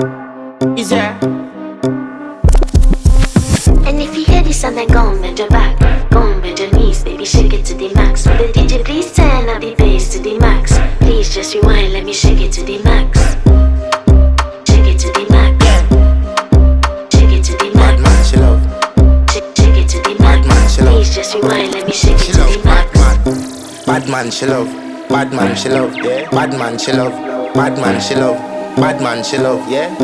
Is there? And if you hear this and then go on bend your back, go on bend your knees, baby shake it to the max. Will the DJ please turn up the bass to the max? Please just rewind, let me shake it to the max. Shake it to the max. Shake it to the max. Bad man, she love. Shake it to the max. Please just rewind, let me shake it to the max. Bad man, she love. Bad man, she love. Yeah. Bad man, she love. Bad man, she love. Bad man, she love. Yeah.